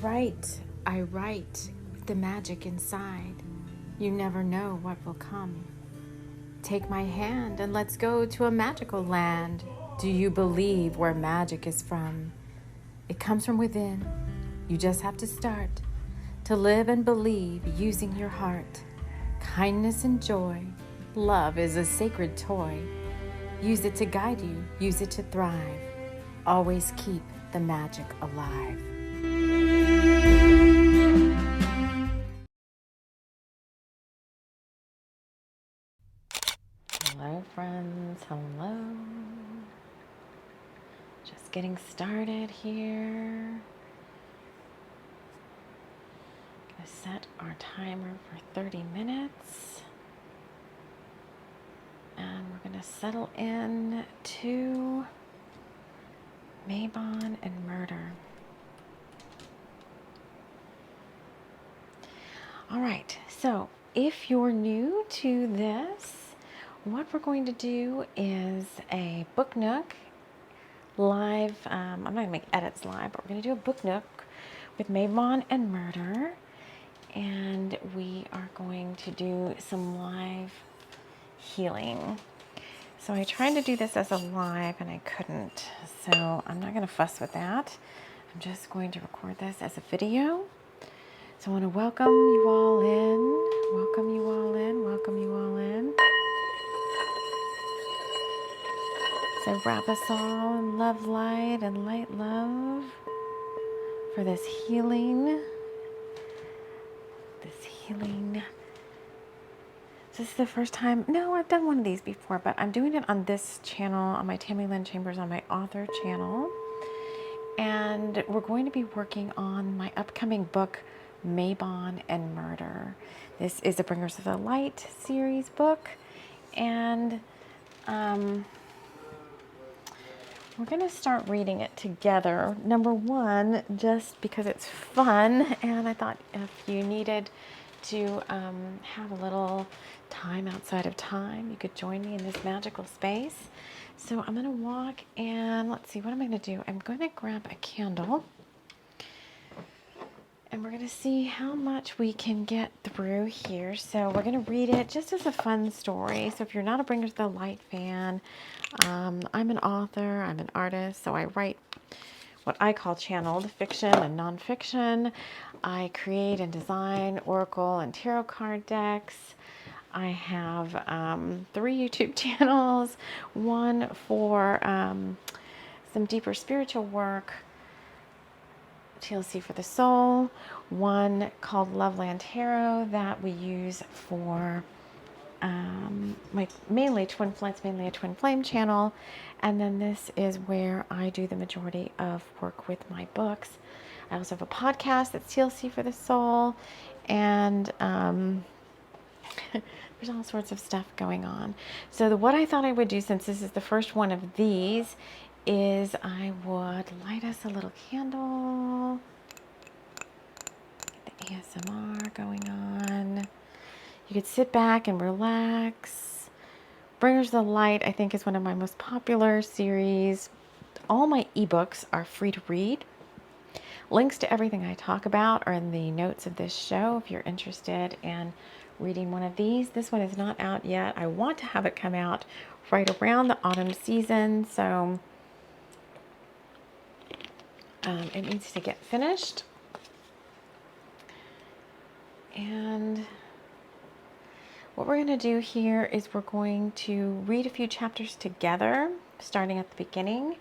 I write with the magic inside. You never know what will come. Take my hand and let's go to a magical land. Do you believe where magic is from? It comes from within. You just have to start to live and believe using your heart. Kindness and joy. Love is a sacred toy. Use it to guide you. Use it to thrive. Always keep the magic alive. Hello, friends. Hello. Just getting started here. Gonna set our timer for 30 minutes. And we're gonna settle in to Mabon and murder. All right, so if you're new to this, what we're going to do is a book nook live. I'm not gonna make edits live, but we're gonna do a book nook with Mabon and murder. And we are going to do some live healing. So I tried to do this as a live and I couldn't. So I'm not gonna fuss with that. I'm just going to record this as a video. So I want to welcome you all in, welcome you all in, welcome you all in. So wrap us all in love light and light love for this healing. So this is the first time, no, I've done one of these before, but I'm doing it on this channel, on my Tami Lynn Chambers, on my author channel. And we're going to be working on my upcoming book, Mabon and Murder. This is a Bringers of the Light series book, and we're going to start reading it together. Number one, just because it's fun, and I thought if you needed to have a little time outside of time, you could join me in this magical space. So I'm going to walk and let's see, what am I going to do? I'm going to grab a candle. And we're going to see how much we can get through here. So we're going to read it just as a fun story. So if you're not a Bringers of the Light fan, I'm an author, I'm an artist, so I write what I call channeled fiction and nonfiction. I create and design oracle and tarot card decks. I have 3 YouTube channels, one for some deeper spiritual work, TLC for the soul, one called Loveland Tarot that we use for mainly twin flame, it's mainly a twin flame channel, and then this is where I do the majority of work with my books. I also have a podcast that's TLC for the soul, and there's all sorts of stuff going on. So what I thought I would do, since this is the first one of these, is I would light us a little candle, get the ASMR going on. You could sit back and relax. Bringers of the Light, I think, is one of my most popular series. All my ebooks are free to read. Links to everything I talk about are in the notes of this show if you're interested in reading one of these. This one is not out yet. I want to have it come out right around the autumn season, so it needs to get finished. And what we're going to do here is we're going to read a few chapters together, starting at the beginning.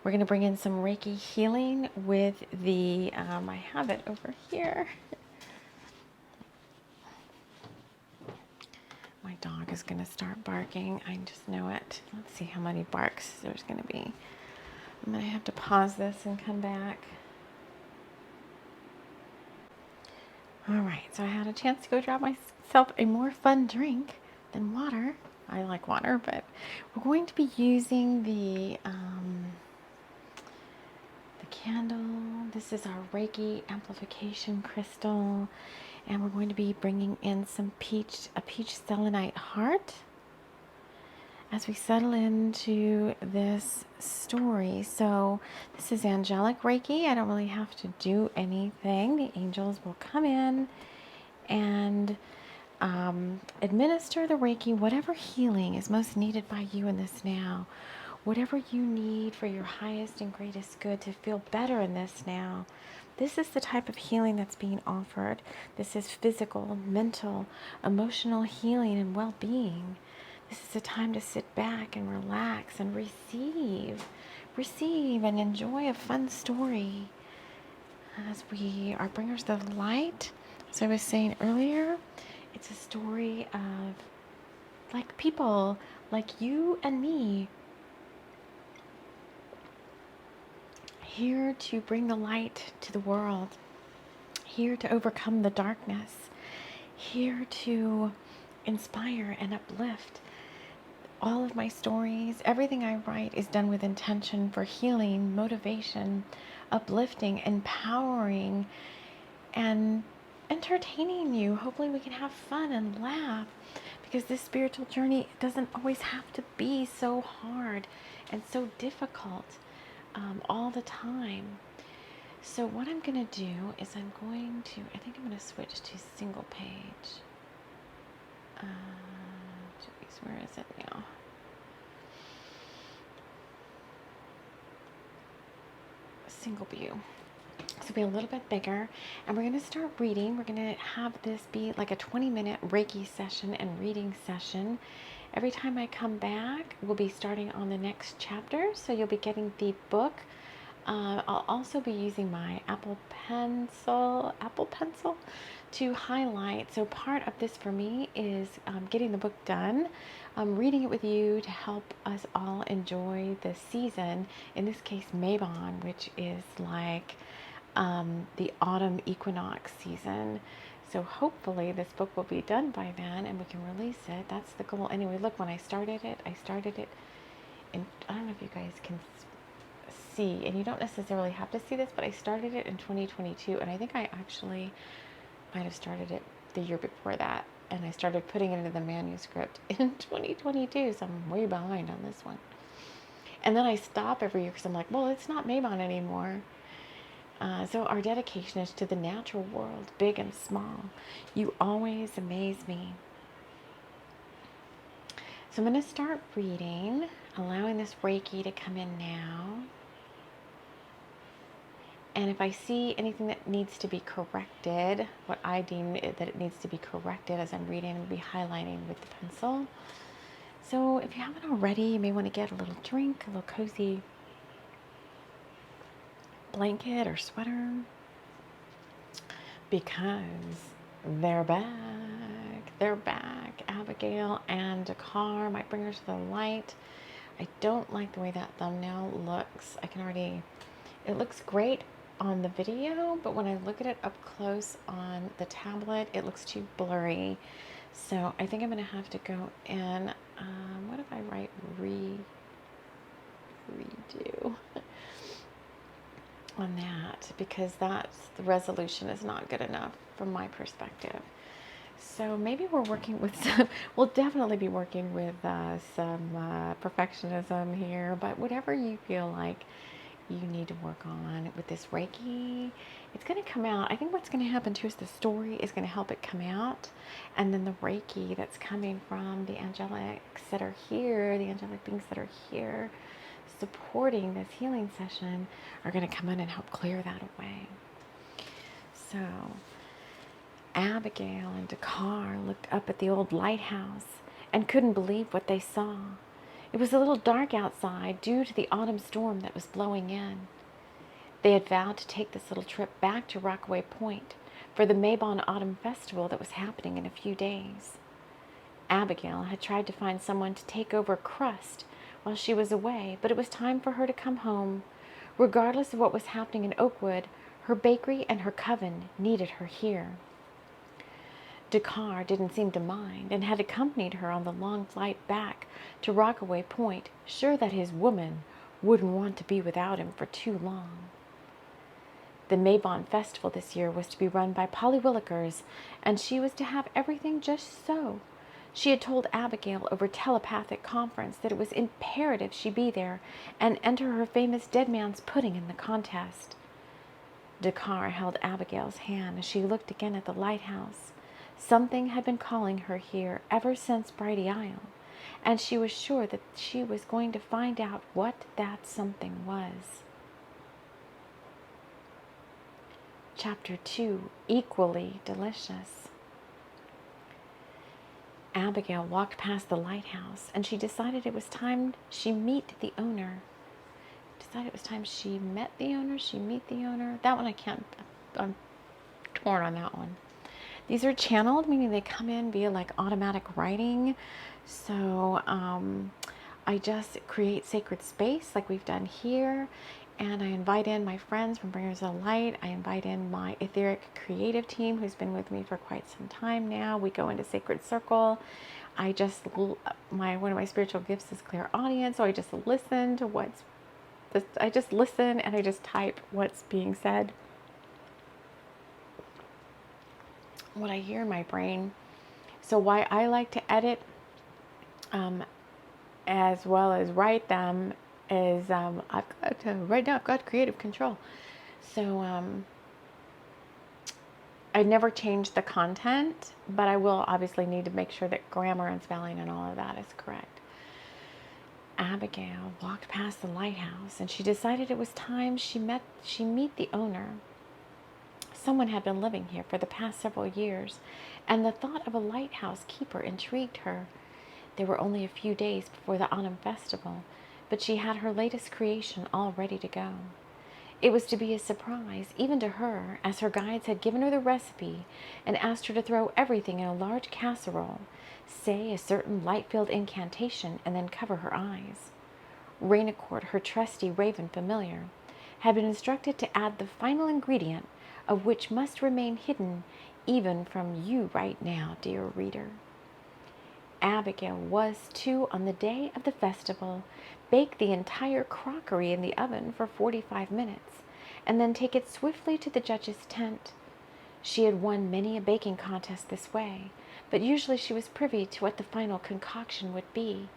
We're going to bring in some Reiki healing with the, I have it over here. My dog is going to start barking. I just know it. Let's see how many barks there's going to be. I'm going to have to pause this and come back. All right, so I had a chance to go grab myself a more fun drink than water. I like water, but we're going to be using the candle. This is our Reiki amplification crystal, and we're going to be bringing in some a peach selenite heart, as we settle into this story. So this is angelic Reiki. I don't really have to do anything. The angels will come in and administer the Reiki, whatever healing is most needed by you in this now, whatever you need for your highest and greatest good to feel better in this now. This is the type of healing that's being offered. This is physical, mental, emotional healing and well-being. This is a time to sit back and relax and receive and enjoy a fun story as we are bringers of the light. As I was saying earlier, it's a story of like people like you and me, here to bring the light to the world, here to overcome the darkness, here to inspire and uplift. All of my stories, everything I write is done with intention for healing, motivation, uplifting, empowering, and entertaining you. Hopefully we can have fun and laugh, because this spiritual journey doesn't always have to be so hard and so difficult all the time. So what I'm going to do is I think I'm going to switch to single page. Where is it now? Single view. So be a little bit bigger, and we're going to start reading. We're going to have this be like a 20-minute Reiki session and reading session. Every time I come back, we'll be starting on the next chapter, so you'll be getting the book. I'll also be using my Apple Pencil to highlight. So part of this for me is getting the book done, reading it with you to help us all enjoy the season. In this case, Mabon, which is like the autumn equinox season. So hopefully this book will be done by then and we can release it. That's the goal. Anyway, look, when I started it, and I don't know if you guys can see, and you don't necessarily have to see this, but I started it in 2022, and I think I actually might have started it the year before that, and I started putting it into the manuscript in 2022, so I'm way behind on this one. And then I stop every year because I'm like, well, it's not Mabon anymore. So our dedication is to the natural world, big and small. You always amaze me. So I'm going to start reading, allowing this Reiki to come in now. And if I see anything that needs to be corrected, what I deem that it needs to be corrected as I'm reading, I'll be highlighting with the pencil. So if you haven't already, you may want to get a little drink, a little cozy blanket or sweater, because they're back. They're back. Abigail and Dakar, my bringers of the light. I don't like the way that thumbnail looks. It looks great on the video, but when I look at it up close on the tablet, it looks too blurry. So I think I'm going to have to go in. What if I write redo on that, because the resolution is not good enough from my perspective. So maybe we'll definitely be working with some perfectionism here, but whatever you feel like you need to work on with this Reiki, it's going to come out. I think what's going to happen too is the story is going to help it come out, and then the Reiki that's coming from the angelics that are here, the angelic beings that are here supporting this healing session, are going to come in and help clear that away. So Abigail and Dakar looked up at the old lighthouse and couldn't believe what they saw. It was a little dark outside due to the autumn storm that was blowing in. They had vowed to take this little trip back to Rockaway Point for the Mabon Autumn Festival that was happening in a few days. Abigail had tried to find someone to take over Crust while she was away, but it was time for her to come home. Regardless of what was happening in Oakwood, her bakery and her coven needed her here. Dakar didn't seem to mind and had accompanied her on the long flight back to Rockaway Point, sure that his woman wouldn't want to be without him for too long. The Mabon Festival this year was to be run by Polly Willikers, and she was to have everything just so. She had told Abigail over telepathic conference that it was imperative she be there and enter her famous dead man's pudding in the contest. Dakar held Abigail's hand as she looked again at the lighthouse. Something had been calling her here ever since Brighty Isle, and she was sure that she was going to find out what that something was. Chapter 2, Equally Delicious. Abigail walked past the lighthouse, and she decided it was time she meet the owner. Decided it was time she met the owner, she meet the owner. That one I'm torn on that one. These are channeled, meaning they come in via like automatic writing. So I just create sacred space like we've done here. And I invite in my friends from Bringers of Light. I invite in my etheric creative team who's been with me for quite some time now. We go into Sacred Circle. One of my spiritual gifts is clairaudience, so I just listen to I just listen and I just type what's being said. What I hear in my brain. So why I like to edit as well as write them is right now I've got creative control. So I never change the content, but I will obviously need to make sure that grammar and spelling and all of that is correct. Abigail walked past the lighthouse, and she decided it was time she meet the owner. Someone had been living here for the past several years, and the thought of a lighthouse keeper intrigued her. There were only a few days before the autumn festival, but she had her latest creation all ready to go. It was to be a surprise, even to her, as her guides had given her the recipe and asked her to throw everything in a large casserole, say a certain light-filled incantation, and then cover her eyes. Rainicourt, her trusty raven familiar, had been instructed to add the final ingredient, of which must remain hidden even from you right now, dear reader. Abigail was to, on the day of the festival, bake the entire crockery in the oven for 45 minutes, and then take it swiftly to the judge's tent. She had won many a baking contest this way, but usually she was privy to what the final concoction would be.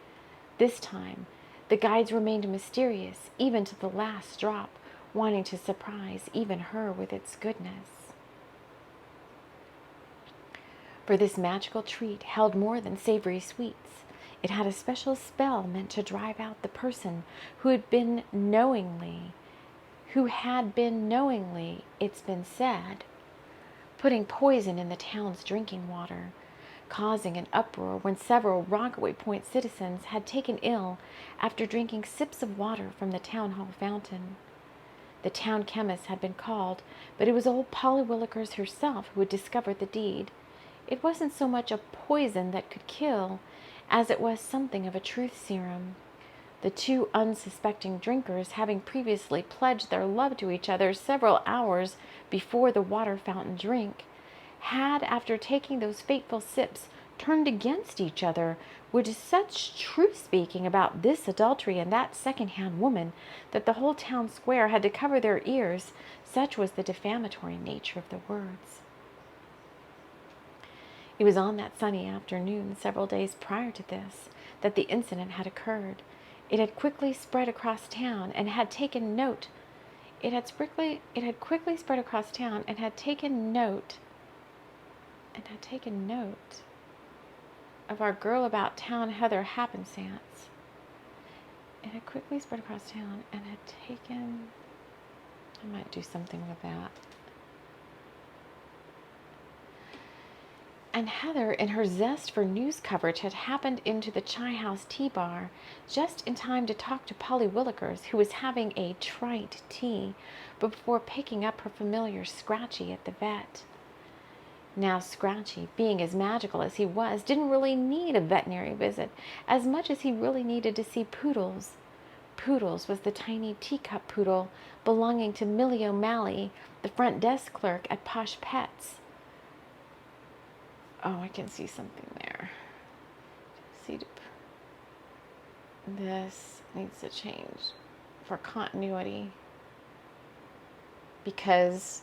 This time, the guides remained mysterious, even to the last drop, wanting to surprise even her with its goodness. For this magical treat held more than savory sweets. It had a special spell meant to drive out the person who had been knowingly, it's been said, putting poison in the town's drinking water, causing an uproar when several Rockaway Point citizens had taken ill after drinking sips of water from the town hall fountain. The town chemist had been called, but it was old Polly Willikers herself who had discovered the deed. It wasn't so much a poison that could kill as it was something of a truth serum. The two unsuspecting drinkers, having previously pledged their love to each other several hours before the water fountain drink, had, after taking those fateful sips, turned against each other with such truth-speaking about this adultery and that second-hand woman that the whole town square had to cover their ears, such was the defamatory nature of the words. It was on that sunny afternoon, several days prior to this, that the incident had occurred. It had quickly spread across town and had taken note. It had quickly spread across town and had taken note. Of our girl about town Heather happenstance. It had quickly spread across town and had taken. I might do something with that. And Heather, in her zest for news coverage, had happened into the Chai House tea bar just in time to talk to Polly Willikers, who was having a trite tea before picking up her familiar Scratchy at the vet. Now Scratchy, being as magical as he was, didn't really need a veterinary visit as much as he really needed to see Poodles. Poodles was the tiny teacup poodle belonging to Millie O'Malley, the front desk clerk at Posh Pets. Oh, I can see something there. This needs to change for continuity because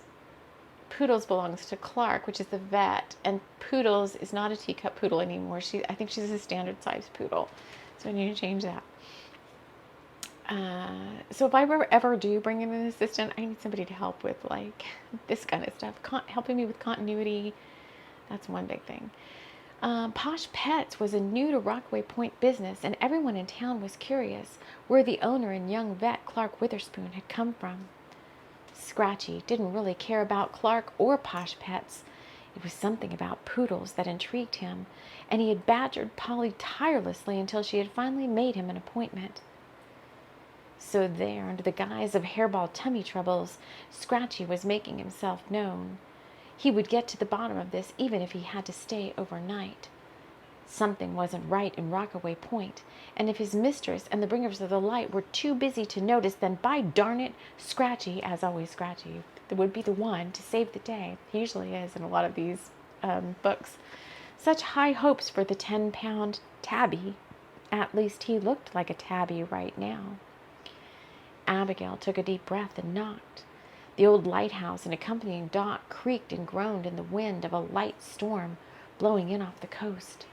Poodles belongs to Clark, which is the vet, and Poodles is not a teacup poodle anymore. I think she's a standard size poodle, so I need to change that. So if I ever do bring in an assistant, I need somebody to help with like this kind of stuff, helping me with continuity. That's one big thing. Posh Pets was a new to Rockaway Point business, and everyone in town was curious where the owner and young vet Clark Witherspoon had come from. Scratchy didn't really care about Clark or Posh Pets. It was something about poodles that intrigued him, and he had badgered Polly tirelessly until she had finally made him an appointment. So there, under the guise of hairball tummy troubles, Scratchy was making himself known. He would get to the bottom of this even if he had to stay overnight. Something wasn't right in Rockaway Point, and if his mistress and the bringers of the light were too busy to notice, then by darn it, Scratchy, as always Scratchy, would be the one to save the day. He usually is in a lot of these books. Such high hopes for the 10-pound tabby. At least he looked like a tabby right now. Abigail took a deep breath and knocked. The old lighthouse and accompanying dock creaked and groaned in the wind of a light storm blowing in off the coast.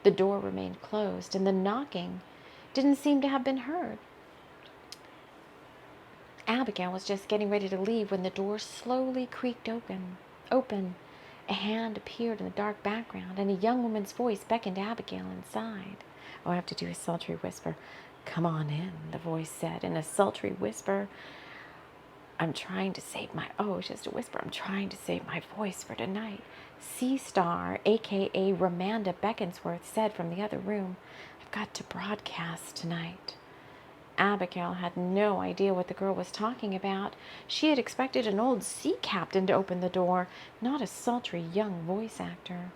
The door remained closed, and the knocking didn't seem to have been heard. Abigail was just getting ready to leave when the door slowly creaked open. A hand appeared in the dark background, and a young woman's voice beckoned Abigail inside. Oh, I have to do a sultry whisper. "Come on in," the voice said in a sultry whisper. It's just a whisper. "I'm trying to save my voice for tonight," Sea Star, a.k.a. Ramanda Beckensworth, said from the other room. "I've got to broadcast tonight." Abigail had no idea what the girl was talking about. She had expected an old sea captain to open the door, not a sultry young voice actor.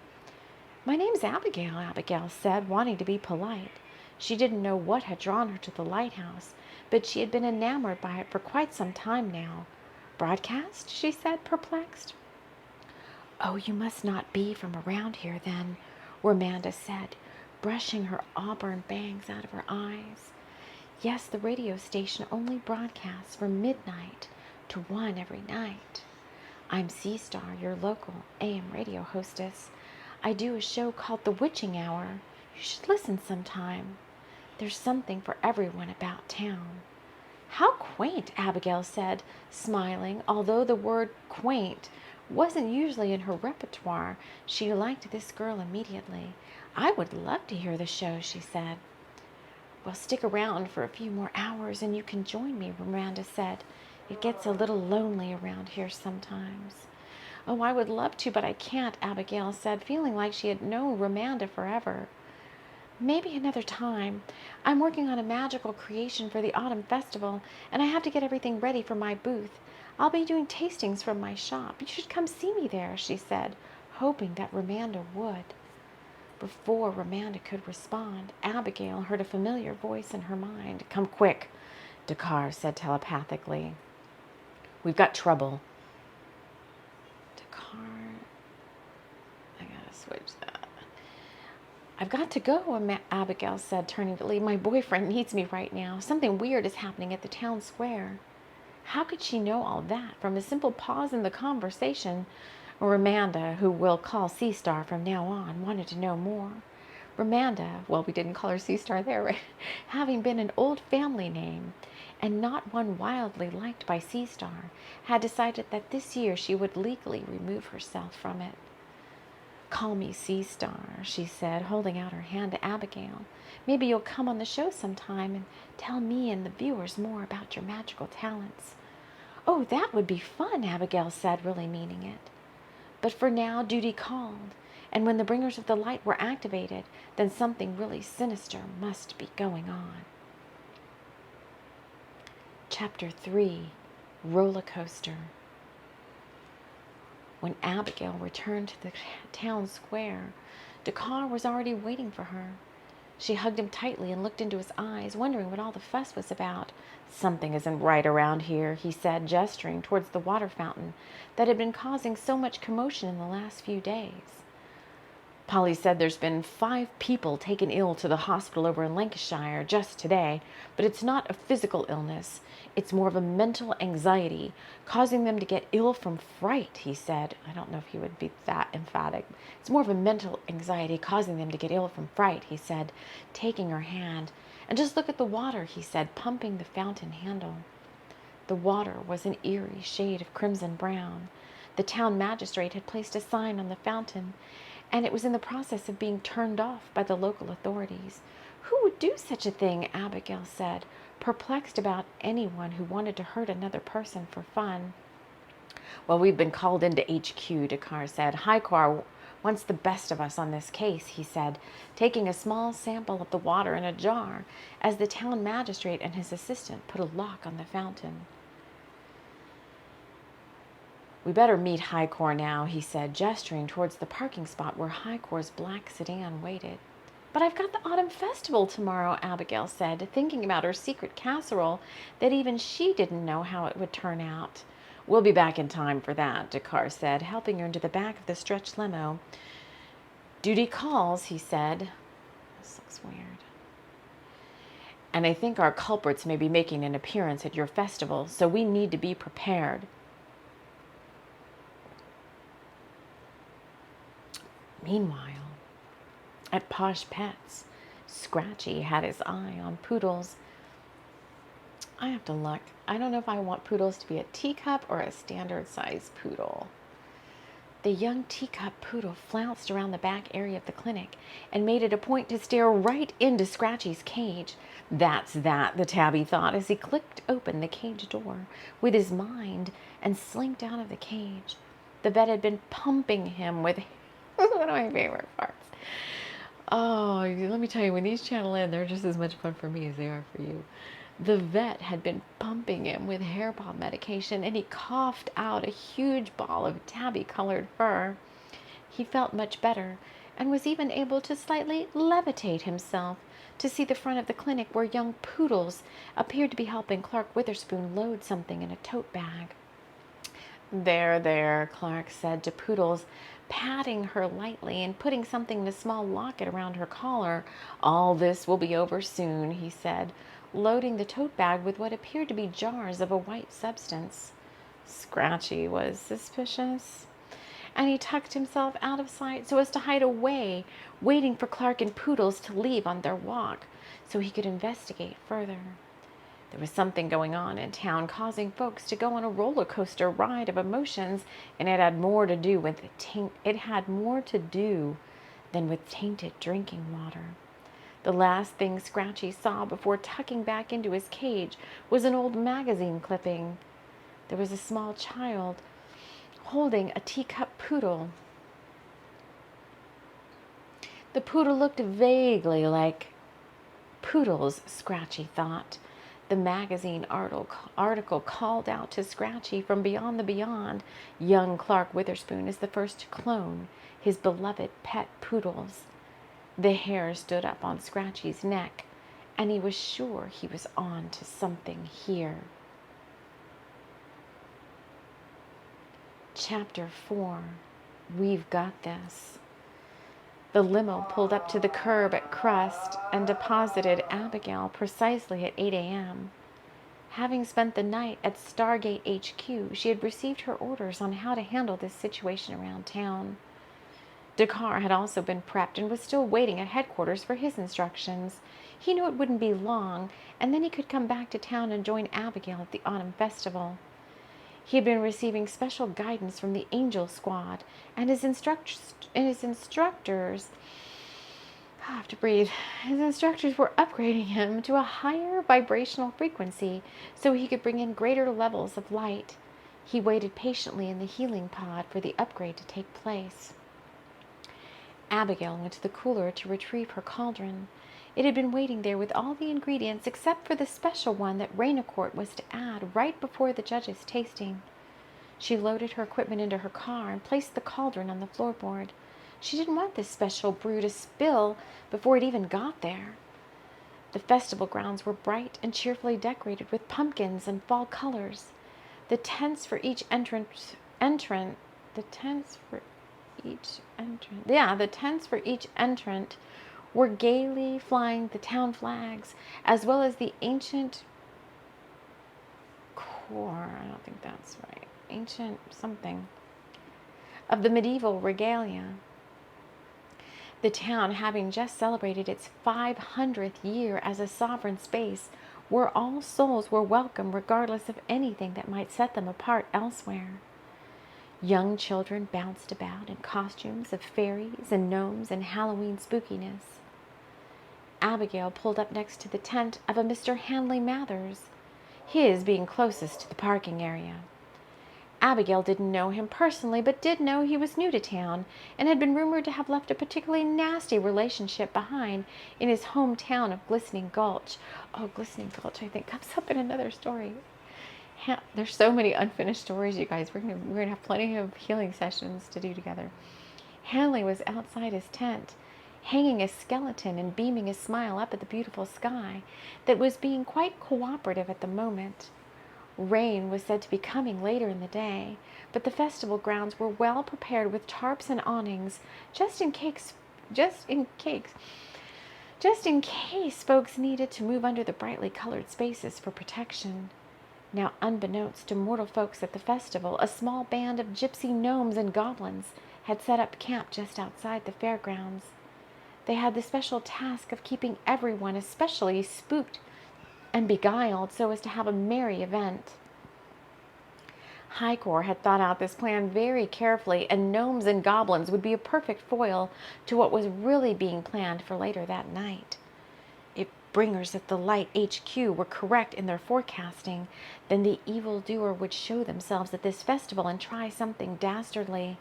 "My name's Abigail," Abigail said, wanting to be polite. She didn't know what had drawn her to the lighthouse, but she had been enamored by it for quite some time now. "Broadcast?" she said, perplexed. "Oh, you must not be from around here, then," Ramanda said, brushing her auburn bangs out of her eyes. "Yes, the radio station only broadcasts from midnight to 1 every night. I'm Sea Star, your local AM radio hostess. I do a show called The Witching Hour. You should listen sometime. There's something for everyone about town." "How quaint," Abigail said, smiling. Although the word quaint wasn't usually in her repertoire, she liked this girl immediately. "I would love to hear the show," she said. "Well, stick around for a few more hours and you can join me," Ramanda said. "It gets a little lonely around here sometimes." "Oh, I would love to, but I can't," Abigail said, feeling like she had known Ramanda forever. "Maybe another time. I'm working on a magical creation for the Autumn Festival, and I have to get everything ready for my booth. I'll be doing tastings from my shop. You should come see me there," she said, hoping that Ramanda would. Before Ramanda could respond, Abigail heard a familiar voice in her mind. "Come quick," Dakar said telepathically. "We've got trouble." Dakar, I gotta switch that. "I've got to go," Abigail said, turning to leave. "My boyfriend needs me right now. Something weird is happening at the town square." How could she know all that? From a simple pause in the conversation, Ramanda, who we'll call Sea Star from now on, wanted to know more. Ramanda, well, we didn't call her Sea Star there, right? Having been an old family name, and not one wildly liked by Sea Star, had decided that this year she would legally remove herself from it. "Call me Sea Star," she said, holding out her hand to Abigail. "Maybe you'll come on the show sometime and tell me and the viewers more about your magical talents." "Oh, that would be fun," Abigail said, really meaning it. But for now, duty called, and when the bringers of the light were activated, then something really sinister must be going on. Chapter 3, Roller Coaster. When Abigail returned to the town square, Dakar was already waiting for her. She hugged him tightly and looked into his eyes, wondering what all the fuss was about. "Something isn't right around here," he said, gesturing towards the water fountain that had been causing so much commotion in the last few days. Polly said there's been 5 people taken ill to the hospital over in Lancashire just today, but it's not a physical illness. It's more of a mental anxiety, causing them to get ill from fright, he said. I don't know if he would be that emphatic. It's more of a mental anxiety causing them to get ill from fright, he said, taking her hand. And just look at the water, he said, pumping the fountain handle. The water was an eerie shade of crimson brown. The town magistrate had placed a sign on the fountain, and it was in the process of being turned off by the local authorities. Who would do such a thing, Abigail said, perplexed about anyone who wanted to hurt another person for fun. Well, we've been called into HQ, Dakar said. Highcore wants the best of us on this case, he said, taking a small sample of the water in a jar as the town magistrate and his assistant put a lock on the fountain. We better meet Highcore now, he said, gesturing towards the parking spot where Highcore's black sedan waited. But I've got the autumn festival tomorrow, Abigail said, thinking about her secret casserole that even she didn't know how it would turn out. We'll be back in time for that, Dakar said, helping her into the back of the stretch limo. Duty calls, he said. This looks weird. And I think our culprits may be making an appearance at your festival, so we need to be prepared. Meanwhile, at Posh Pets, Scratchy had his eye on Poodles. I have to look. I don't know if I want Poodles to be a teacup or a standard size poodle. The young teacup poodle flounced around the back area of the clinic and made it a point to stare right into Scratchy's cage. That's that, the tabby thought as he clicked open the cage door with his mind and slinked out of the cage. The vet had been pumping him with one of my favorite parts. Oh, let me tell you, when these channel in, they're just as much fun for me as they are for you. The vet had been pumping him with hair balm medication, and he coughed out a huge ball of tabby-colored fur. He felt much better, and was even able to slightly levitate himself to see the front of the clinic where young Poodles appeared to be helping Clark Witherspoon load something in a tote bag. There, Clark said to Poodles, patting her lightly and putting something in a small locket around her collar. All this will be over soon, he said, loading the tote bag with what appeared to be jars of a white substance. Scratchy was suspicious, and he tucked himself out of sight so as to hide away, waiting for Clark and Poodles to leave on their walk so he could investigate further. There was something going on in town causing folks to go on a roller coaster ride of emotions, and it had more to do than with tainted drinking water. The last thing Scratchy saw before tucking back into his cage was an old magazine clipping. There was a small child holding a teacup poodle. The poodle looked vaguely like Poodles, Scratchy thought. The magazine article called out to Scratchy from beyond the beyond. Young Clark Witherspoon is the first to clone his beloved pet Poodles. The hair stood up on Scratchy's neck, and he was sure he was on to something here. Chapter 4. We've Got This. The limo pulled up to the curb at Crust and deposited Abigail precisely at 8 a.m. Having spent the night at Stargate HQ, she had received her orders on how to handle this situation around town. Dakar had also been prepped and was still waiting at headquarters for his instructions. He knew it wouldn't be long, and then he could come back to town and join Abigail at the autumn festival. He had been receiving special guidance from the Angel Squad, and his instructors, I have to breathe, his instructors were upgrading him to a higher vibrational frequency so he could bring in greater levels of light. He waited patiently in the healing pod for the upgrade to take place. Abigail went to the cooler to retrieve her cauldron. It had been waiting there with all the ingredients except for the special one that Rainicourt was to add right before the judge's tasting. She loaded her equipment into her car and placed the cauldron on the floorboard. She didn't want this special brew to spill before it even got there. The festival grounds were bright and cheerfully decorated with pumpkins and fall colors. The tents for each each entrant. Yeah, the tents for each entrant were gaily flying the town flags, as well as the ancient core, I don't think that's right, ancient something, of the medieval regalia. The town, having just celebrated its 500th year as a sovereign space, where all souls were welcome regardless of anything that might set them apart elsewhere. Young children bounced about in costumes of fairies and gnomes and Halloween spookiness. Abigail pulled up next to the tent of a Mr. Hanley Mathers, his being closest to the parking area. Abigail didn't know him personally, but did know he was new to town and had been rumored to have left a particularly nasty relationship behind in his hometown of Glistening Gulch. Oh, Glistening Gulch, I think, comes up in another story. There's so many unfinished stories, you guys. We're gonna have plenty of healing sessions to do together. Hanley was outside his tent, hanging a skeleton and beaming a smile up at the beautiful sky that was being quite cooperative at the moment. Rain was said to be coming later in the day, but the festival grounds were well prepared with tarps and awnings, just in case folks needed to move under the brightly colored spaces for protection. Now, unbeknownst to mortal folks at the festival, a small band of gypsy gnomes and goblins had set up camp just outside the fairgrounds. They had the special task of keeping everyone especially spooked and beguiled so as to have a merry event. Highcore had thought out this plan very carefully, and gnomes and goblins would be a perfect foil to what was really being planned for later that night. If bringers at the Light HQ were correct in their forecasting, then the evildoer would show themselves at this festival and try something dastardly.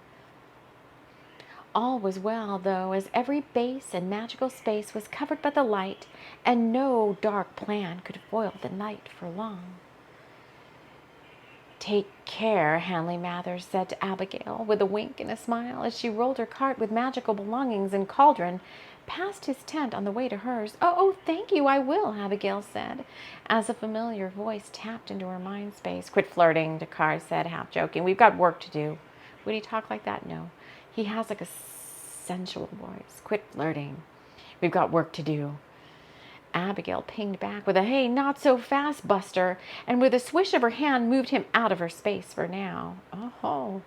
All was well, though, as every base and magical space was covered by the light, and no dark plan could foil the night for long. "Take care," Hanley Mathers said to Abigail, with a wink and a smile, as she rolled her cart with magical belongings and cauldron past his tent on the way to hers. Oh, thank you, I will," Abigail said, as a familiar voice tapped into her mind space. "Quit flirting," Dakar said, half joking. "We've got work to do." Would he talk like that? No. He has like a sensual voice. "Quit flirting. We've got work to do." Abigail pinged back with a "Hey, not so fast, Buster," and with a swish of her hand moved him out of her space for now. Oh.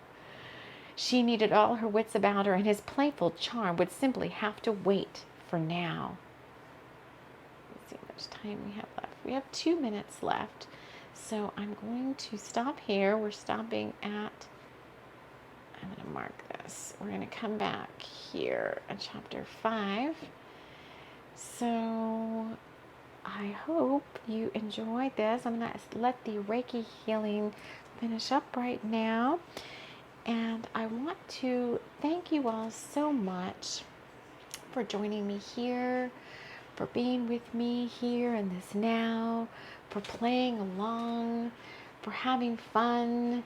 She needed all her wits about her, and his playful charm would simply have to wait for now. Let's see how much time we have left. We have 2 minutes left. So I'm going to stop here. We're stopping at, I'm going to mark this. We're going to come back here at chapter 5. So I hope you enjoyed this. I'm going to let the Reiki healing finish up right now. And I want to thank you all so much for joining me here, for being with me here in this now, for playing along, for having fun.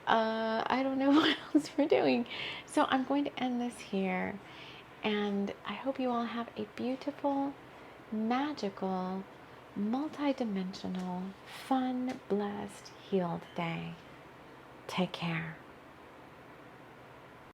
I don't know what else we're doing. So I'm going to end this here. And I hope you all have a beautiful, magical, multi-dimensional, fun, blessed, healed day. Take care.